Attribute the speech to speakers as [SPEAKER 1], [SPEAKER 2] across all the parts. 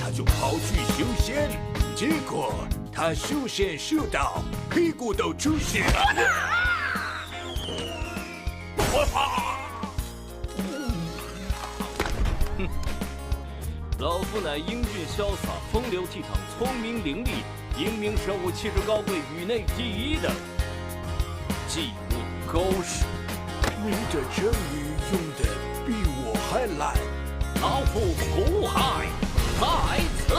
[SPEAKER 1] 他就跑去修仙，结果他修仙修到屁股都出血了。
[SPEAKER 2] 老夫乃英俊潇洒、风流倜傥、聪明伶俐、英明神武、气质高贵、宇内第一的技术高手。
[SPEAKER 1] 你这成语用的比我还烂。
[SPEAKER 2] 老夫苦海在此。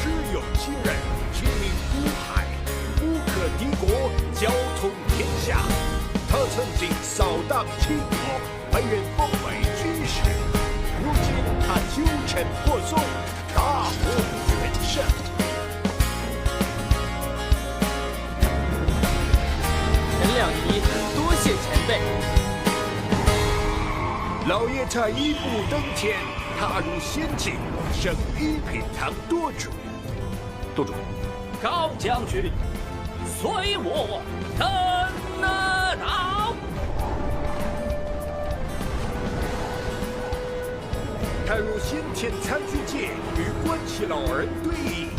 [SPEAKER 1] 只有其人亲临苦海，无可敌国，交通天下。他曾经扫荡秦国，被人封为军师。如今他九城破松，大获全胜。
[SPEAKER 3] 陈两仪，多谢前辈。
[SPEAKER 1] 老爷才一步登天，踏入仙境，胜一品堂舵主。舵主，
[SPEAKER 2] 高将军，随我登岛。
[SPEAKER 1] 踏入先天残局界，与关系老人对弈，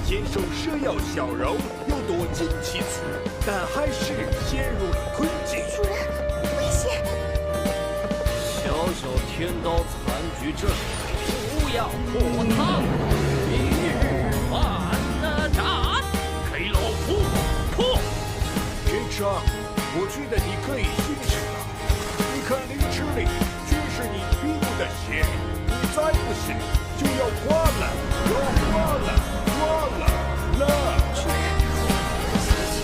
[SPEAKER 1] 坚守蛇妖小柔，又躲进其次，但还是陷入了困境。
[SPEAKER 4] 主人，危险！
[SPEAKER 2] 小小天刀残局阵，不要破他！明日换斩，给老夫破！
[SPEAKER 1] 院长，我觉得你可以醒醒了。你看凌迟里全是你屁股的血，你再不醒就要挂了，要挂了，挂了！
[SPEAKER 4] 主人，谢谢。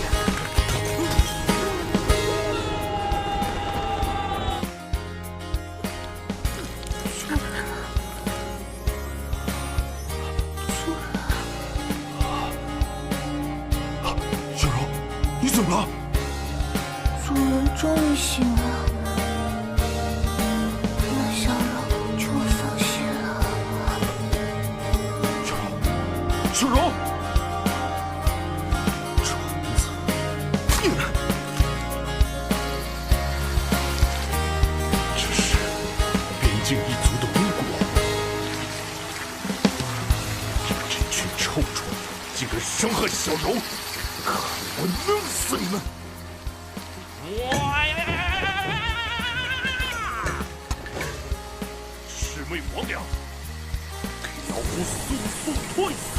[SPEAKER 1] 小柔，你怎么了？
[SPEAKER 4] 主人终于醒了，那小柔就放心了。
[SPEAKER 1] 小柔，这是边境一族的巫国，这群臭虫竟敢伤害小柔，看我弄死你们！魑魅魍魉，给老夫速速退散！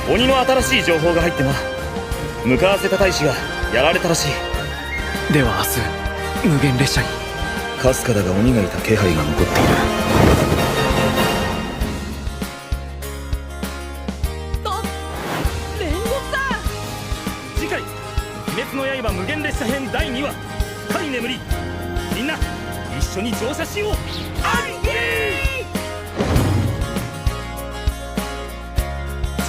[SPEAKER 5] 鬼の新しい情報が入ってな。向かわせた大使がやられたらしい。
[SPEAKER 6] では明日無限列車に。
[SPEAKER 5] かすかだが鬼がいた気配が残っている。
[SPEAKER 3] 煉獄だ。
[SPEAKER 5] 次回「鬼滅の刃無限列車編第2話」「深い眠り」みんな一緒に乗車しよう。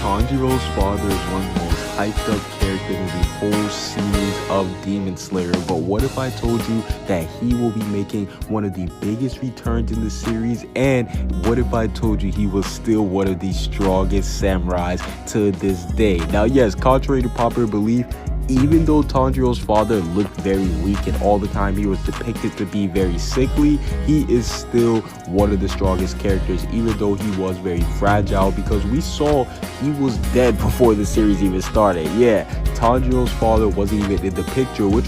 [SPEAKER 7] Tanjiro's father is one of the most hyped up characters in the whole series of Demon Slayer, but what if I told you that he will be making one of the biggest returns in the series? And what if I told you he was still one of the strongest samurais to this day? Now yes, contrary to popular belief, even though Tanjiro's father looked very weak and all the time he was depicted to be very sickly, he is still one of the strongest characters, even though he was very fragile, because we saw he was dead before the series even started. Yeah, Tanjiro's father wasn't even in the picture, which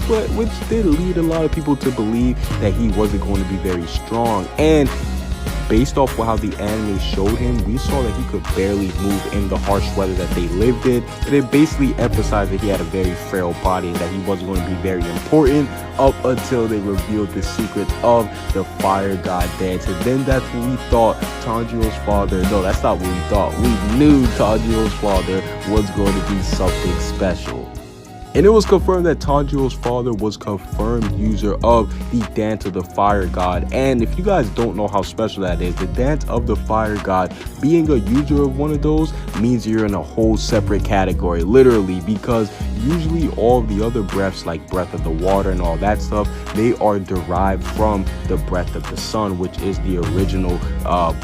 [SPEAKER 7] did lead a lot of people to believe that he wasn't going to be very strong. And based off how the anime showed him, we saw that he could barely move in the harsh weather that they lived in. And it basically emphasized that he had a very frail body and that he wasn't going to be very important up until they revealed the secret of the fire god dance. And then that's when we thought Tanjiro's father, no, that's not what we thought. We knew Tanjiro's father was going to be something special. And it was confirmed that Tanjiro's father was confirmed user of the Dance of the Fire God. And if you guys don't know how special that is, the Dance of the Fire God, being a user of one of those means you're in a whole separate category, literally, because usually all the other breaths, like breath of the water and all that stuff, they are derived from the breath of the sun, which is the original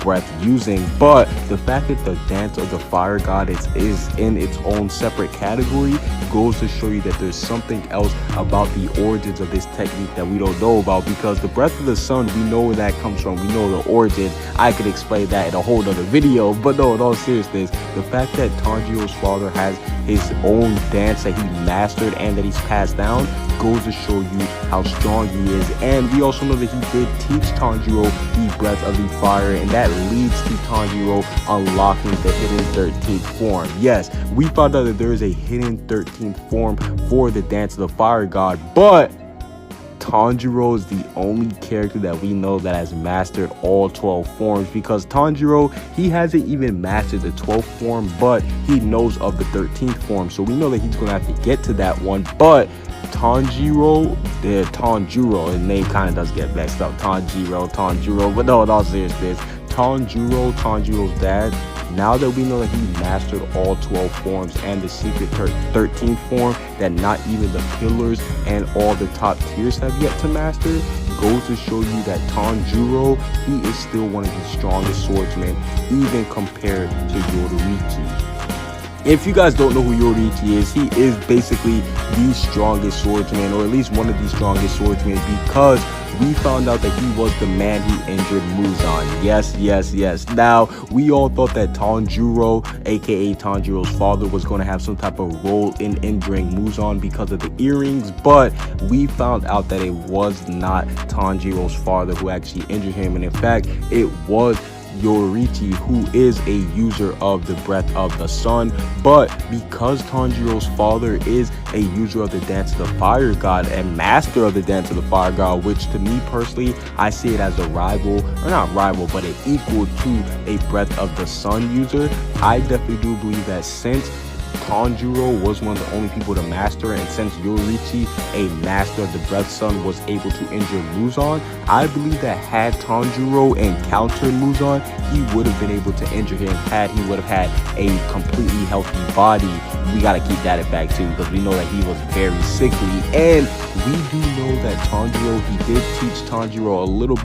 [SPEAKER 7] breath using. But the fact that the Dance of the Fire God is in its own separate category goes to show you you that there's something else about the origins of this technique that we don't know about, because the breath of the sun, we know where that comes from. We know the origin. I could explain that in a whole other video, but no, in all seriousness, the fact that Tanjiro's father has his own dance that he mastered and that he's passed down goes to show you how strong he is. And we also know that he did teach Tanjiro the breath of the fire, and that leads to Tanjiro unlocking the hidden 13th form. Yes, we found out that there is a hidden 13th form for the dance of the fire god, but Tanjiro is the only character that we know that has mastered all 12 forms, because Tanjiro, he hasn't even mastered the 12th form, but he knows of the 13th form, so we know that he's going to have to get to that one. But Tanjiro, his name kind of does get messed up, Tanjiro, but no, in all seriousness, Tanjiro's dad, now that we know that he mastered all 12 forms and the secret 13th form that not even the pillars and all the top tiers have yet to master, goes to show you that Tanjiro, he is still one of the strongest swordsmen, even compared to Yoruichi. If you guys don't know who Yoruichi is, he is basically the strongest swordsman, or at least one of the strongest swordsmen, because we found out that he was the man who injured Muzan. Yes. Now, we all thought that Tanjiro, aka Tanjiro's father, was going to have some type of role in injuring Muzan because of the earrings, but we found out that it was not Tanjiro's father who actually injured him, and in fact, it was Yoruichi, who is a user of the breath of the sun. But because Tanjiro's father is a user of the dance of the fire god and master of the dance of the fire god, which to me personally, I see it as a rival, or not rival, but an equal to a breath of the sun user, I definitely do believe that since Tanjiro was one of the only people to master, and since Yoruichi, a master of the breath sun, was able to injure Muzan, I believe that had Tanjiro encountered Muzan, he would have been able to injure him had he would have had a completely healthy body. We got to keep that in fact too, because we know that he was very sickly, and we do know that Tanjiro, he did teach Tanjiro a little bit